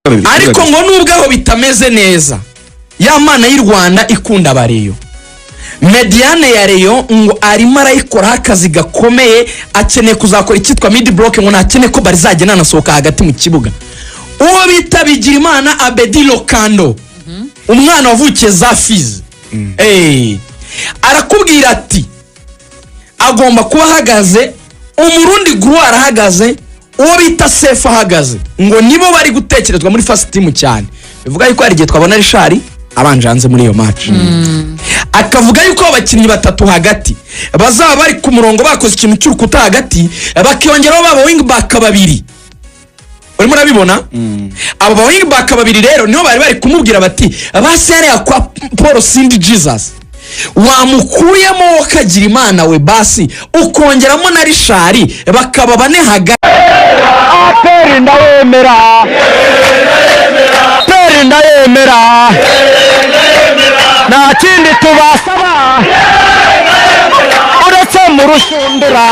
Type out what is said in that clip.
ariko ngo nubwo aho bitameze neza ya mana y'u Rwanda ikunda abariyo Mediane ya Rayon ngo arimo arayikora akazi gakomeye akeneye kuzakora ikitwa mid block ngo nakene ko barizagena nasohoka hagati mu kibuga uwo bita Bigirimana Abedi Lokando umwana wavukiye za Fizi arakubwira ati agomba kuba hagaze umurundi guru arahagaze uwo bita Sefu ahagaze ngo nibo bari gutekerezwa muri first team cyane bivuga yuko ari gihe twabona Richard abanje hanze muri iyo match akavuga yuko abakinnyi batatu hagati bazaba bari ku murongo bakoze ikintu cy'urukuta hagati bakiyongeraho baba wing back babiri urimo urabibona abo wing back babiri rero niho bari kumubwira bati abasere akwa Paul Sindi Jesus wamukuyemo wakagira Imana we basi ukongeramo na Richard bakaba bane hagati aperi ndayemera nta kindi tubasaba uretse mu rushundura